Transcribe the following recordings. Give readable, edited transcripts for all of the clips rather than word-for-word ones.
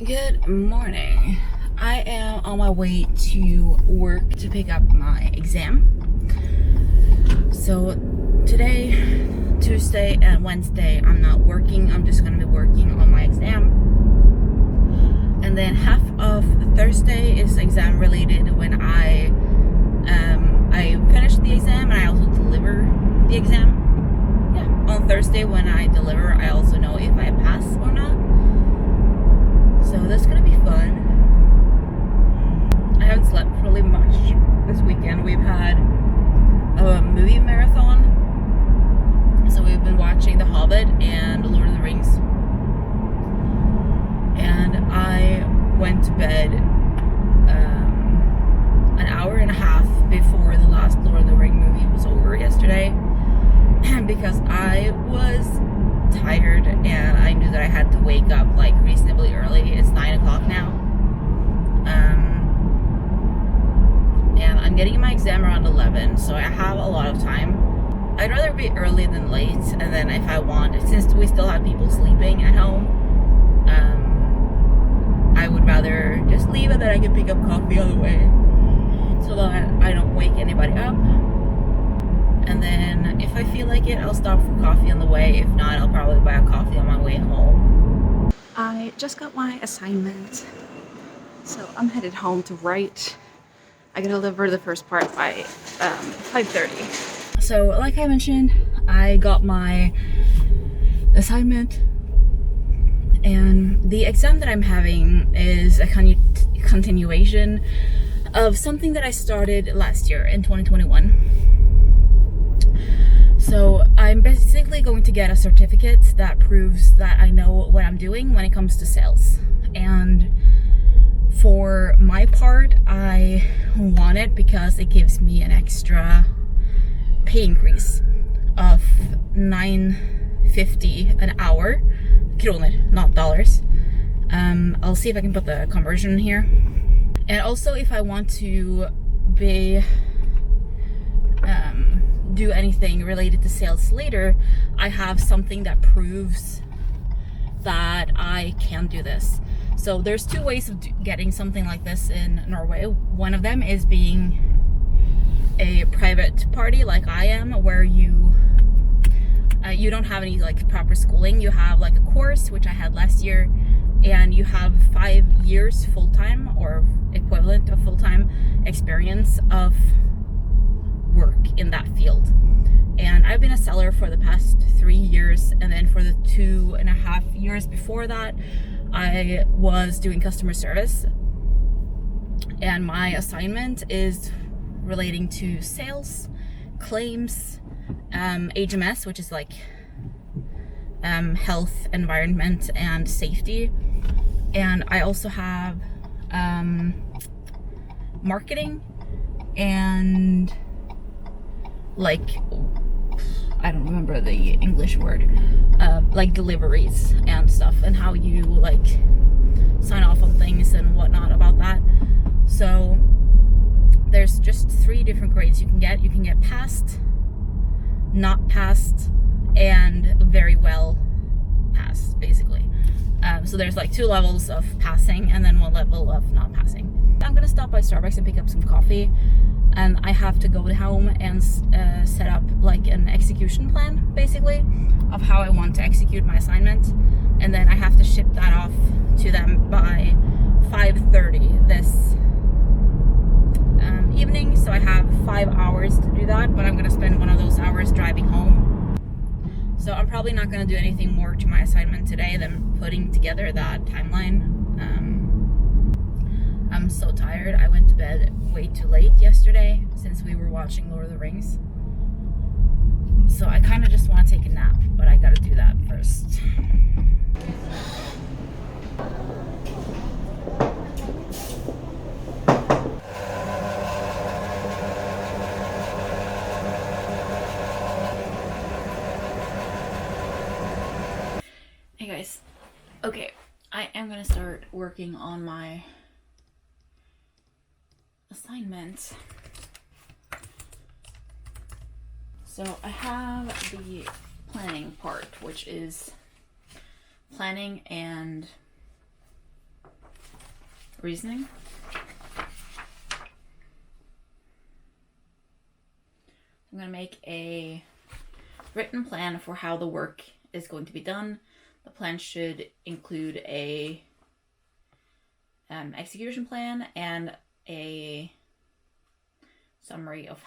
Good morning. I am on my way to work to pick up my exam. So today, Tuesday and Wednesday, I'm not working. I'm just gonna be working on my exam. And then half of Thursday is exam related when I finish the exam and I also deliver the exam. Yeah, on Thursday when I deliver, I also know if I pass or not. So that's gonna be fun. I haven't slept really much this weekend. We've had a movie marathon. So we've been watching The Hobbit and The Lord of the Rings. And I went to bed an hour and a half before the last Lord of the Rings movie was over yesterday. Because I was tired and I knew that I had to wake up like reasonably early. It's 9 o'clock now. And I'm getting my exam around 11, so I have a lot of time. I'd rather be early than late, and then if I want, since we still have people sleeping at home, I would rather just leave and then I can pick up coffee on the way so that I don't wake anybody up. And then if I feel like it, I'll stop for coffee on the way. If not, I'll probably buy a coffee on my way home. I just got my assignment, so I'm headed home to write. I gotta deliver the first part by 5:30. So like I mentioned, I got my assignment, and the exam that I'm having is a continuation of something that I started last year in 2021. So I'm basically going to get a certificate that proves that I know what I'm doing when it comes to sales. And for my part, I want it because it gives me an extra pay increase of $9.50 an hour. Kroner, not dollars. I'll see if I can put the conversion here. And also if I want to be do anything related to sales later, I have something that proves that I can do this. So there's two ways of getting something like this in Norway. One of them is being a private party like I am, where you don't have any like proper schooling. You have like a course, which I had last year, and you have 5 years full-time or equivalent of full-time experience of work in that field. And I've been a seller for the past 3 years, and then for the 2.5 years before that I was doing customer service, and my assignment is relating to sales, claims, HMS, which is like health, environment, and safety. And I also have marketing and like, I don't remember the English word, like deliveries and stuff, and how you like sign off on things and whatnot about that. So there's just 3 different grades you can get. You can get passed, not passed, and very well passed, basically. So there's like 2 levels of passing and then 1 level of not passing. I'm gonna stop by Starbucks and pick up some coffee, and I have to go home and set up like an execution plan, basically, of how I want to execute my assignment. And then I have to ship that off to them by 5:30 this evening. So I have 5 hours to do that, but I'm gonna spend one of those hours driving home. So I'm probably not gonna do anything more to my assignment today than putting together that timeline. I'm so tired. I went to bed way too late yesterday since we were watching Lord of the Rings. So I kind of just want to take a nap, but I gotta do that first. Hey guys, okay, I am gonna start working on my assignment. So I have the planning part, which is planning and reasoning. I'm going to make a written plan for how the work is going to be done. The plan should include a execution plan and a summary of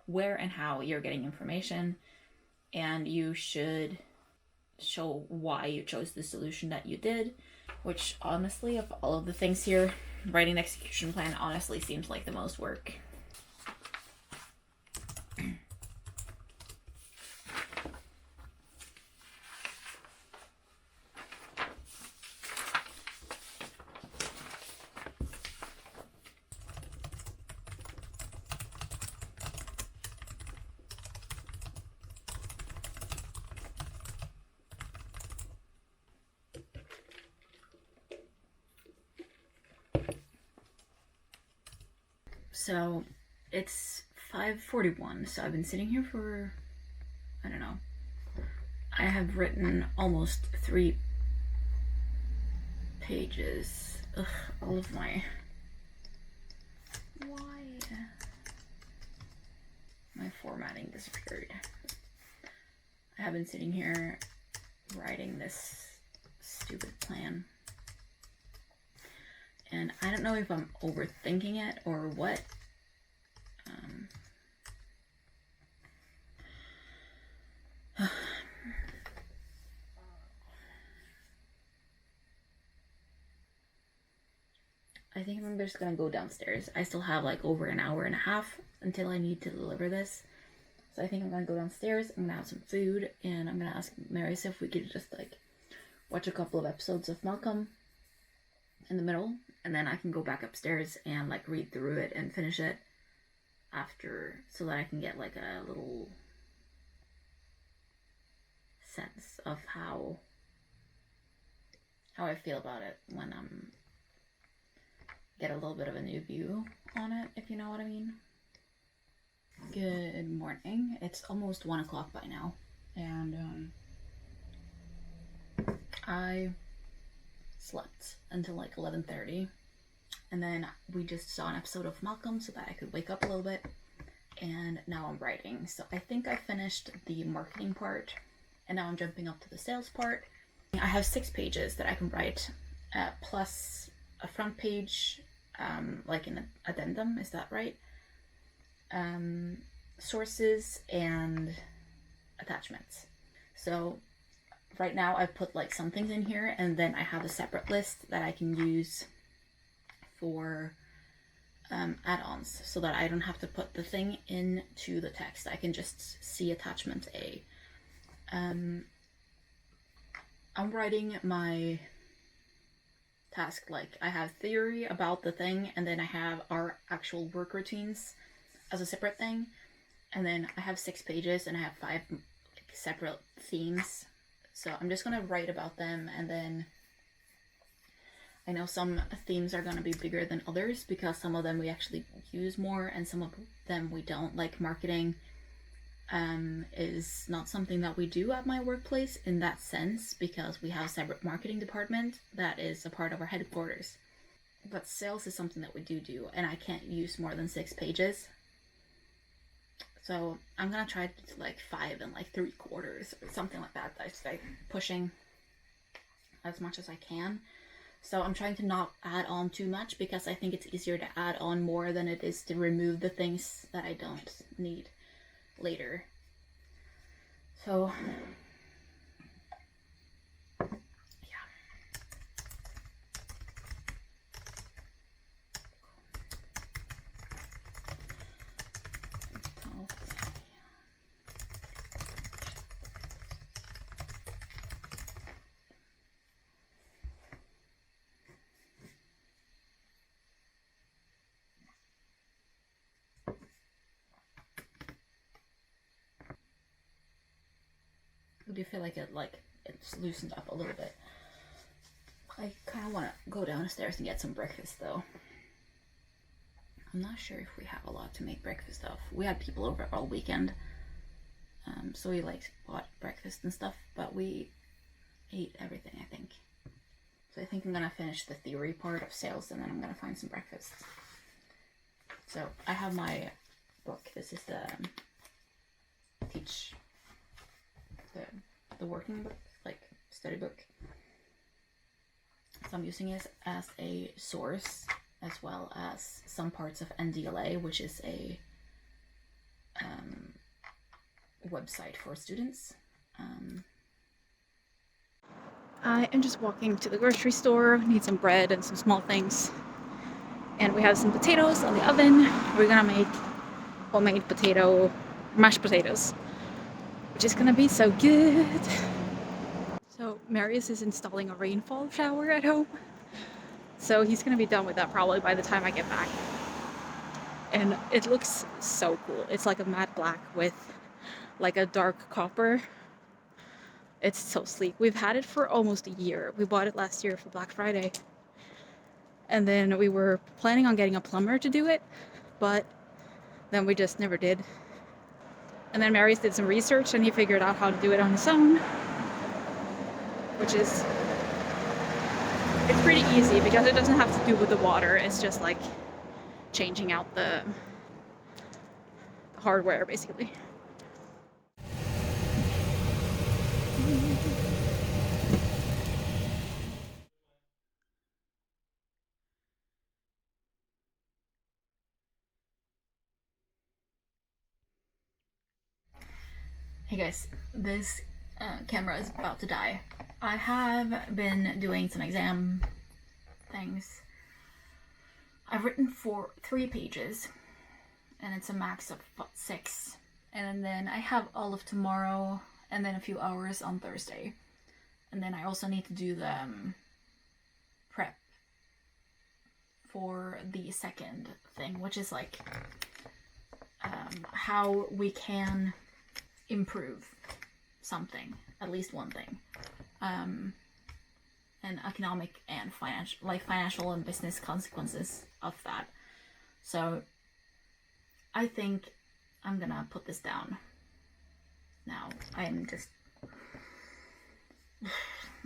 where and how you're getting information, and you should show why you chose the solution that you did, which honestly, of all of the things here, writing an execution plan honestly seems like the most work. So it's 5:41, so I've been sitting here for, I don't know, I have written almost 3 pages. Ugh, all of my, why? My formatting disappeared. I have been sitting here writing this stupid plan. And I don't know if I'm overthinking it or what. I think I'm just gonna go downstairs. I still have like over an hour and a half until I need to deliver this. So I think I'm gonna go downstairs, I'm gonna have some food, and I'm gonna ask Maris if we could just like watch a couple of episodes of Malcolm in the middle, and then I can go back upstairs and like read through it and finish it after, so that I can get like a little sense of how I feel about it when I'm get a little bit of a new view on it, if you know what I mean. Good morning. It's almost 1 o'clock by now, and I slept until like 11:30, and then we just saw an episode of Malcolm so that I could wake up a little bit, and now I'm writing. So I think I finished the marketing part, and now I'm jumping up to the sales part. I have 6 pages that I can write, plus a front page, like an addendum, is that right? Sources and attachments. So right now I've put like some things in here, and then I have a separate list that I can use for add-ons, so that I don't have to put the thing into the text. I can just see attachment A. I'm writing my task like I have theory about the thing, and then I have our actual work routines as a separate thing, and then I have 6 pages and I have 5 like, separate themes. So I'm just gonna write about them, and then I know some themes are gonna be bigger than others because some of them we actually use more and some of them we don't. Like marketing is not something that we do at my workplace in that sense, because we have a separate marketing department that is a part of our headquarters. But sales is something that we do, and I can't use more than 6 pages. So I'm gonna try to do like 5 and like 3/4 or something like that. I just like pushing as much as I can. So I'm trying to not add on too much, because I think it's easier to add on more than it is to remove the things that I don't need later. So I do feel like it's loosened up a little bit. I kind of want to go downstairs and get some breakfast though. I'm not sure if we have a lot to make breakfast of. We had people over all weekend, so we like bought breakfast and stuff, but we ate everything, I think. So I think I'm gonna finish the theory part of sales and then I'm gonna find some breakfast. So I have my book. This is the the working book, like study book. So I'm using it as a source, as well as some parts of NDLA, which is a website for students. I am just walking to the grocery store, need some bread and some small things. And we have some potatoes on the oven. We're gonna make homemade mashed potatoes, which is gonna be so good. So Marius is installing a rainfall shower at home. So he's gonna be done with that probably by the time I get back. And it looks so cool. It's like a matte black with like a dark copper. It's so sleek. We've had it for almost a year. We bought it last year for Black Friday. And then we were planning on getting a plumber to do it, but then we just never did. And then Marius did some research and he figured out how to do it on his own, which is, it's pretty easy because it doesn't have to do with the water. It's just like changing out the hardware basically. Hey guys, this camera is about to die. I have been doing some exam things. I've written for 3 pages and it's a max of 6. And then I have all of tomorrow and then a few hours on Thursday. And then I also need to do the prep for the second thing, which is like how we can improve something, at least one thing, and economic and financial and business consequences of that. So I think I'm gonna put this down now. I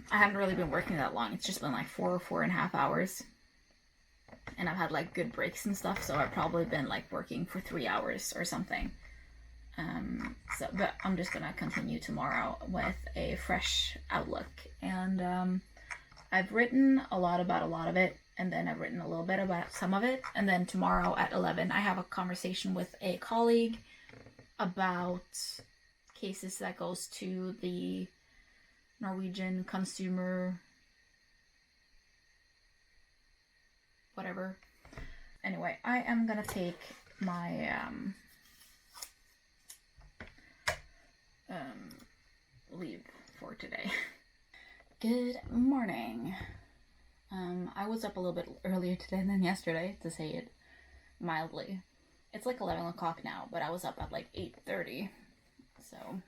haven't really been working that long. It's just been like 4.5 hours, and I've had like good breaks and stuff, so I've probably been like working for 3 hours or something. But I'm just gonna continue tomorrow with a fresh outlook, and I've written a lot about a lot of it, and then I've written a little bit about some of it, and then tomorrow at 11 I have a conversation with a colleague about cases that goes to the Norwegian consumer whatever. Anyway, I am gonna take my leave for today. Good morning. I was up a little bit earlier today than yesterday, to say it mildly. It's like 11 o'clock now, but I was up at like 8:30. So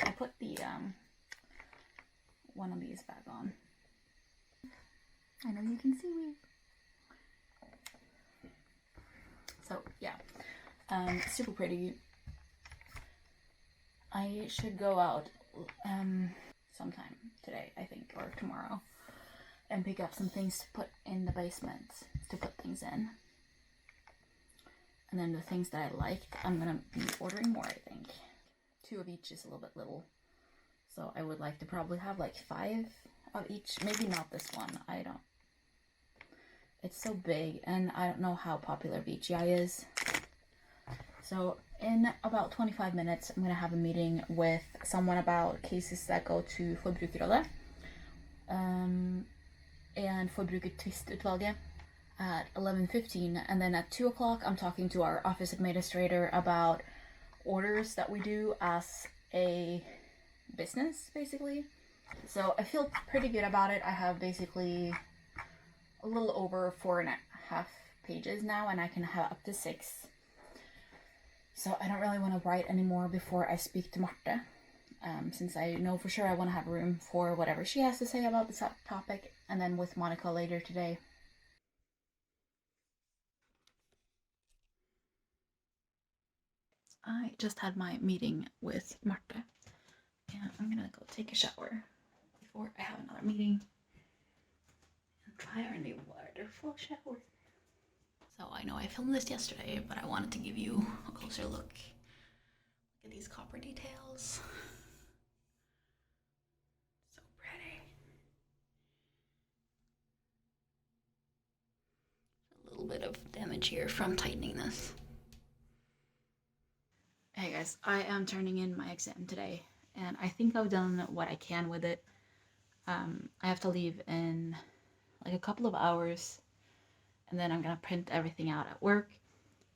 I put the one of these back on. I know you can see me. So yeah, super pretty. I should go out sometime today, I think, or tomorrow, and pick up some things to put in the basement, to put things in. And then the things that I liked, I'm gonna be ordering more, I think. 2 of each is a little bit little, so I would like to probably have like 5 of each. Maybe not this one, I don't. It's so big, and I don't know how popular BGI is. So in about 25 minutes, I'm going to have a meeting with someone about cases that go to Forbrukerrådet and Forbrukertvistutvalget at 11:15. And then at 2 o'clock, I'm talking to our office administrator about orders that we do as a business, basically. So I feel pretty good about it. I have basically a little over 4.5 pages now, and I can have up to 6. So I don't really want to write anymore before I speak to Marte, since I know for sure I want to have room for whatever she has to say about this topic, and then with Monica later today. I just had my meeting with Marte, and I'm gonna go take a shower before I have another meeting. entirely waterfall shower. So I know I filmed this yesterday, but I wanted to give you a closer look. Look at these copper details. So pretty. A little bit of damage here from tightening this. Hey guys, I am turning in my exam today, and I think I've done what I can with it. I have to leave in like a couple of hours, and then I'm gonna print everything out at work,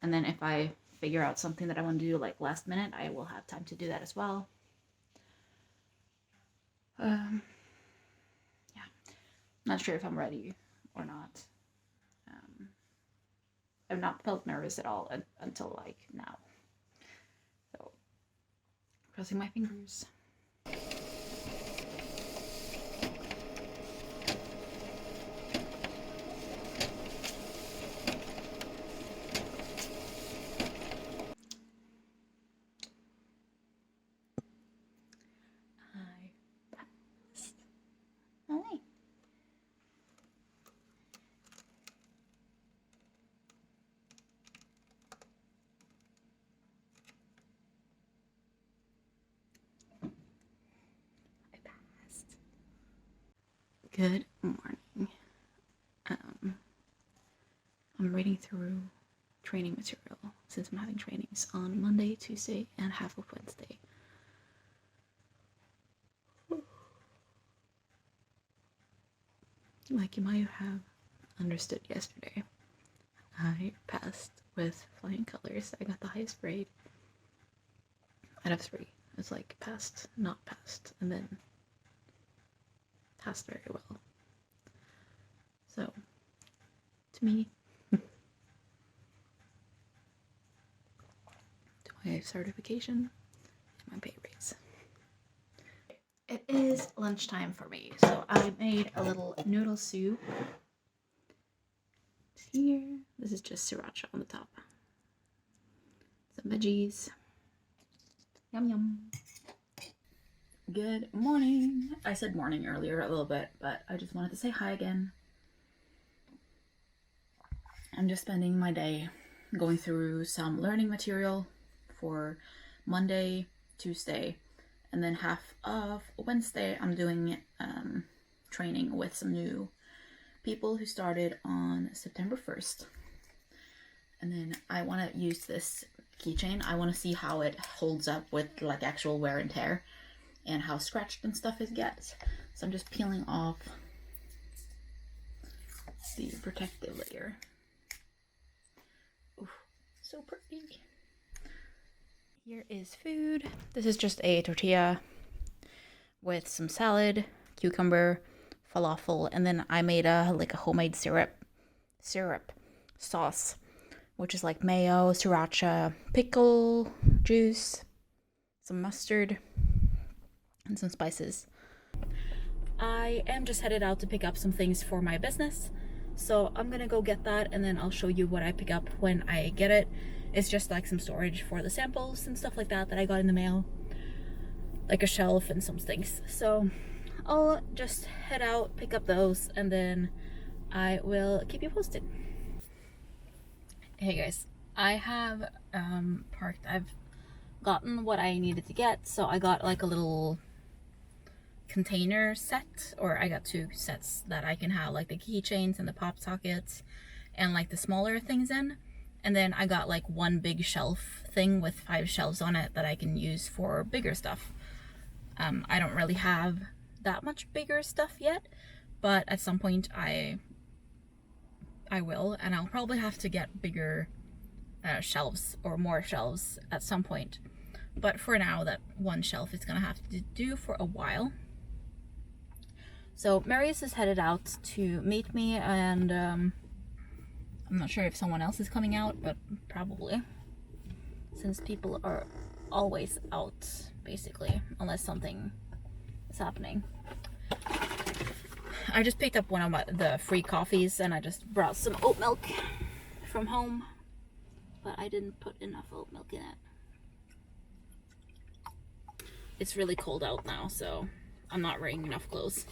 and then if I figure out something that I want to do like last minute, I will have time to do that as well. Yeah, not sure if I'm ready or not. I've not felt nervous at all until like now. So, crossing my fingers. Hi. I passed. Good morning. I'm reading through training material since I'm having trainings on Monday, Tuesday, and half of Wednesday. Like you might have understood yesterday, I passed with flying colors. I got the highest grade out of 3. It's like passed, not passed, and then passed very well. So, to me, to my certification and my pay raise. It is lunchtime for me, so I made a little noodle soup. Here, this is just sriracha on the top. Some veggies. Yum yum. Good morning. I said morning earlier a little bit, but I just wanted to say hi again. I'm just spending my day going through some learning material for Monday, Tuesday, and then half of Wednesday I'm doing training with some new people who started on September 1st. And then I want to use this keychain. I want to see how it holds up with like actual wear and tear and how scratched and stuff it gets. So I'm just peeling off the protective layer. Ooh, so pretty. Here is food. This is just a tortilla with some salad, cucumber, falafel, and then I made a homemade syrup sauce, which is like mayo, sriracha, pickle juice, some mustard, and some spices. I am just headed out to pick up some things for my business, so I'm gonna go get that, and then I'll show you what I pick up when I get it. It's just like some storage for the samples and stuff like that I got in the mail, like a shelf and some things. So I'll just head out, pick up those, and then I will keep you posted. Hey guys, I have parked. I've gotten what I needed to get, so I got like a little container set, or I got 2 sets that I can have like the keychains and the pop sockets and like the smaller things in. And then I got like 1 big shelf thing with 5 shelves on it that I can use for bigger stuff. I don't really have that much bigger stuff yet, but at some point I will, and I'll probably have to get bigger shelves or more shelves at some point. But for now, that 1 shelf is gonna have to do for a while. So Marius is headed out to meet me, and I'm not sure if someone else is coming out, but probably, since people are always out basically, unless something is happening. I just picked up one of the free coffees, and I just brought some oat milk from home, but I didn't put enough oat milk in it. It's really cold out now, so I'm not wearing enough clothes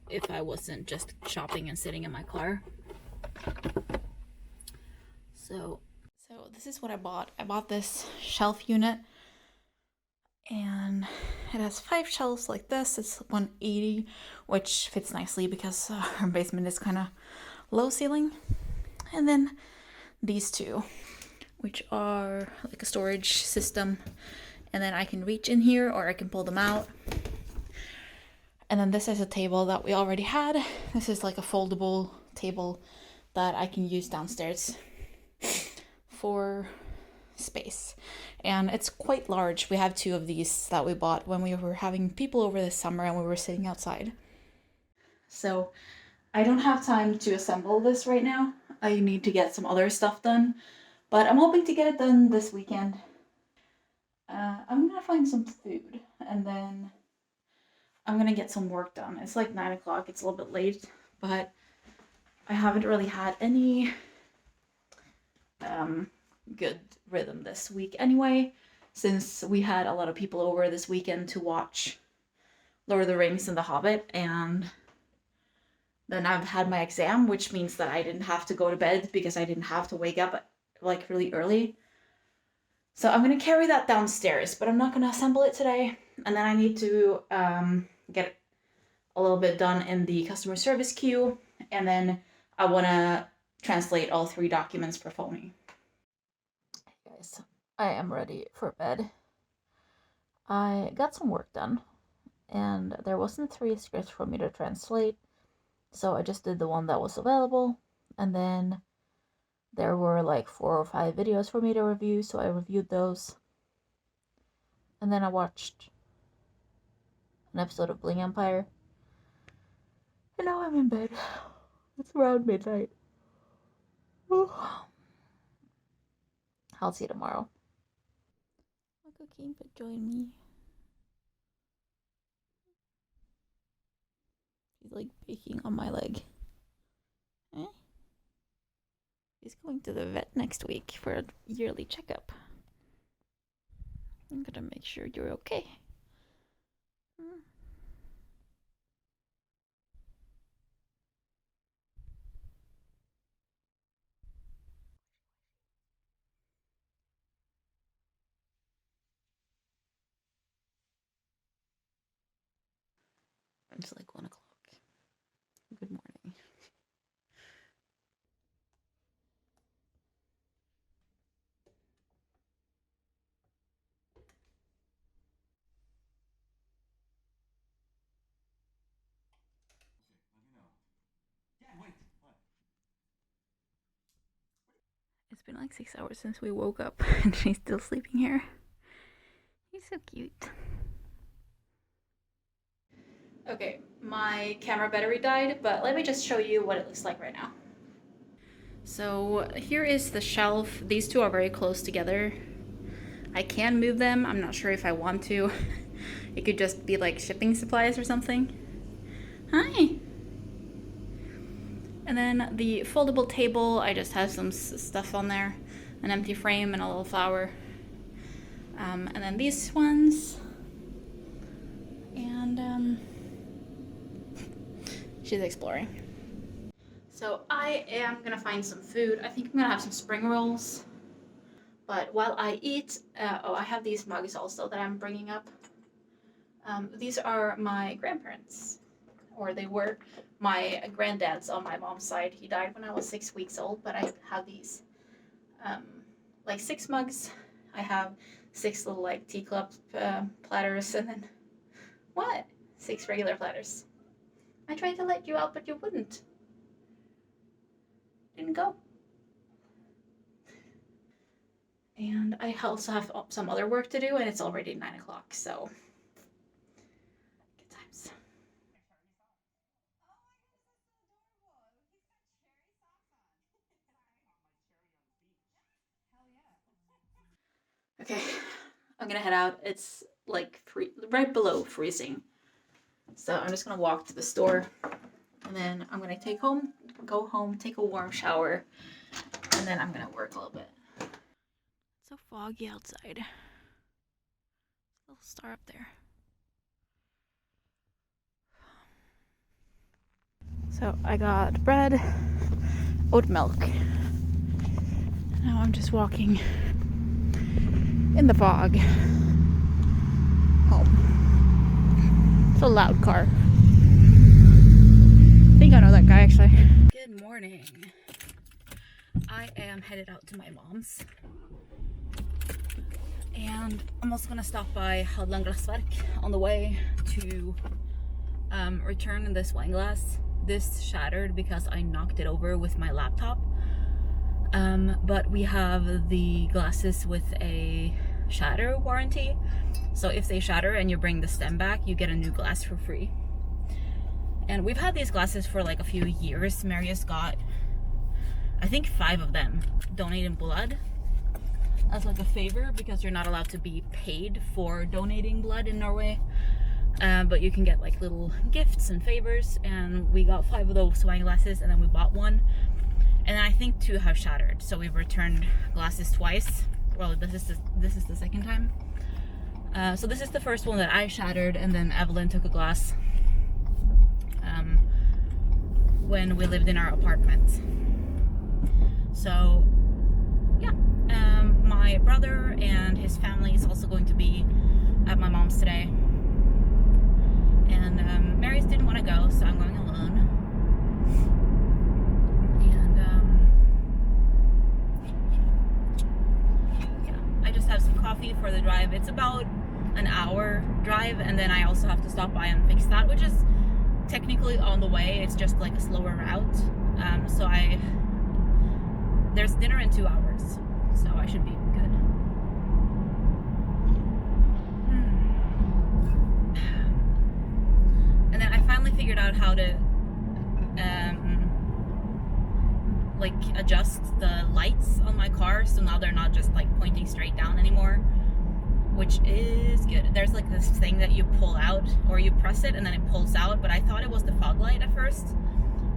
if I wasn't just shopping and sitting in my car. So this is what I bought. I bought this shelf unit, and it has 5 shelves like this. It's 180, which fits nicely because our basement is kind of low ceiling. And then these two, which are like a storage system, and then I can reach in here or I can pull them out. And then this is a table that we already had. This is like a foldable table that I can use downstairs for space. And it's quite large. We have 2 of these that we bought when we were having people over this summer and we were sitting outside. So I don't have time to assemble this right now. I need to get some other stuff done, but I'm hoping to get it done this weekend. I'm gonna find some food and then I'm gonna get some work done. It's like 9 o'clock, it's a little bit late, but I haven't really had any good rhythm this week anyway, since we had a lot of people over this weekend to watch Lord of the Rings and The Hobbit, and then I've had my exam, which means that I didn't have to go to bed because I didn't have to wake up like really early. So I'm gonna carry that downstairs, but I'm not gonna assemble it today. And then I need to get a little bit done in the customer service queue, and then I wanna translate all 3 documents per phone. Hey guys, I am ready for bed. I got some work done, and there wasn't 3 scripts for me to translate, so I just did the one that was available, and then there were like 4 or 5 videos for me to review, so I reviewed those. And then I watched an episode of Bling Empire. And now I'm in bed. It's around midnight. I'll see you tomorrow. Uncle Kimpa join me. He's like baking on my leg. Eh? He's going to the vet next week for a yearly checkup. I'm gonna make sure you're okay. It's like 1 o'clock. Good morning. It's been like 6 hours since we woke up and she's still sleeping here. He's so cute. Okay, my camera battery died, but let me just show you what it looks like right now. So here is the shelf. These 2 are very close together. I can move them. I'm not sure if I want to. It could just be like shipping supplies or something. Hi! And then the foldable table, I just have some stuff on there. An empty frame and a little flower. And then these ones. And she's exploring. So I am gonna find some food. I think I'm gonna have some spring rolls. But while I eat, I have these mugs also that I'm bringing up. These are my grandparents, or they were my granddad's on my mom's side. He died when I was 6 weeks old, but I have these like 6 mugs. I have 6 little like teacup platters, and then what? 6 regular platters. I tried to let you out, but you wouldn't. Didn't go. And I also have some other work to do, and it's already 9 o'clock, so good times. Okay, I'm gonna head out. It's like right below freezing. So I'm just gonna walk to the store, and then I'm gonna go home, take a warm shower, and then I'm gonna work a little bit. It's so foggy outside. Little star up there. So I got bread, oat milk. Now I'm just walking in the fog home. It's a loud car. I think I know that guy actually. Good morning. I am headed out to my mom's. And I'm also gonna stop by Salgsfaget on the way to return this wine glass. This shattered because I knocked it over with my laptop. But we have the glasses with a shatter warranty. So if they shatter and you bring the stem back, you get a new glass for free. And we've had these glasses for like a few years. Marius got, I think, 5 of them donating blood as like a favor, because you're not allowed to be paid for donating blood in Norway. But you can get like little gifts and favors, and we got 5 of those wine glasses, and then we bought one, and then I think 2 have shattered, so we've returned glasses twice. Well, this is the second time. So this is the first one that I shattered, and then Evelyn took a glass when we lived in our apartment. So yeah, my brother and his family is also going to be at my mom's today. And Marius didn't want to go, so I'm going alone. And yeah, I just have some coffee for the drive. It's about an hour drive, and then I also have to stop by and fix that, which is technically on the way. It's just like a slower route. So there's dinner in 2 hours, so I should be good. And then I finally figured out how to like adjust the lights on my car, so now they're not just like pointing straight down anymore, which is good. There's like this thing that you pull out, or you press it and then it pulls out, but I thought it was the fog light at first.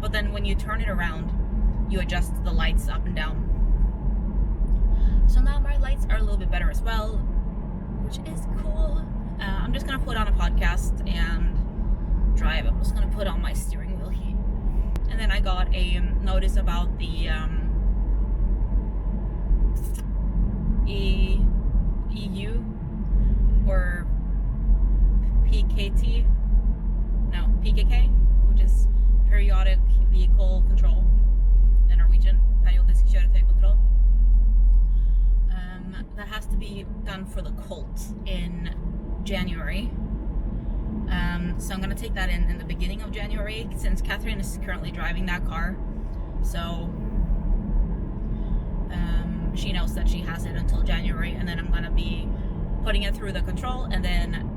But then when you turn it around, you adjust the lights up and down. So now my lights are a little bit better as well, which is cool. I'm just gonna put on a podcast and drive. I'm just gonna put on my steering wheel heat. And then I got a notice about the EU or PKK, which is Periodic Vehicle Control in Norwegian, Periodisk kjøretøykontroll. That has to be done for the Colt in January. So I'm going to take that in the beginning of January, since Catherine is currently driving that car. So she knows that she has it until January, and then I'm going to be putting it through the control, and then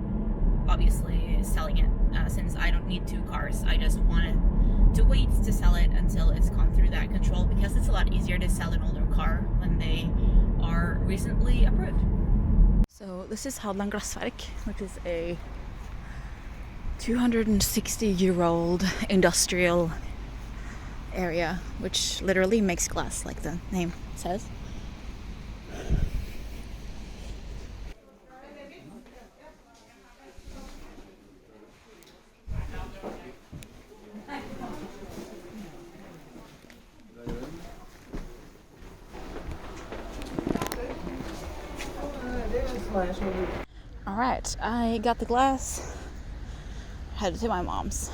obviously selling it, since I don't need 2 cars. I just wanted to wait to sell it until it's gone through that control, because it's a lot easier to sell an older car when they are recently approved. So this is Salgsfaget, which is a 260-year-old industrial area, which literally makes glass, like the name says. All right, I got the glass, headed to my mom's.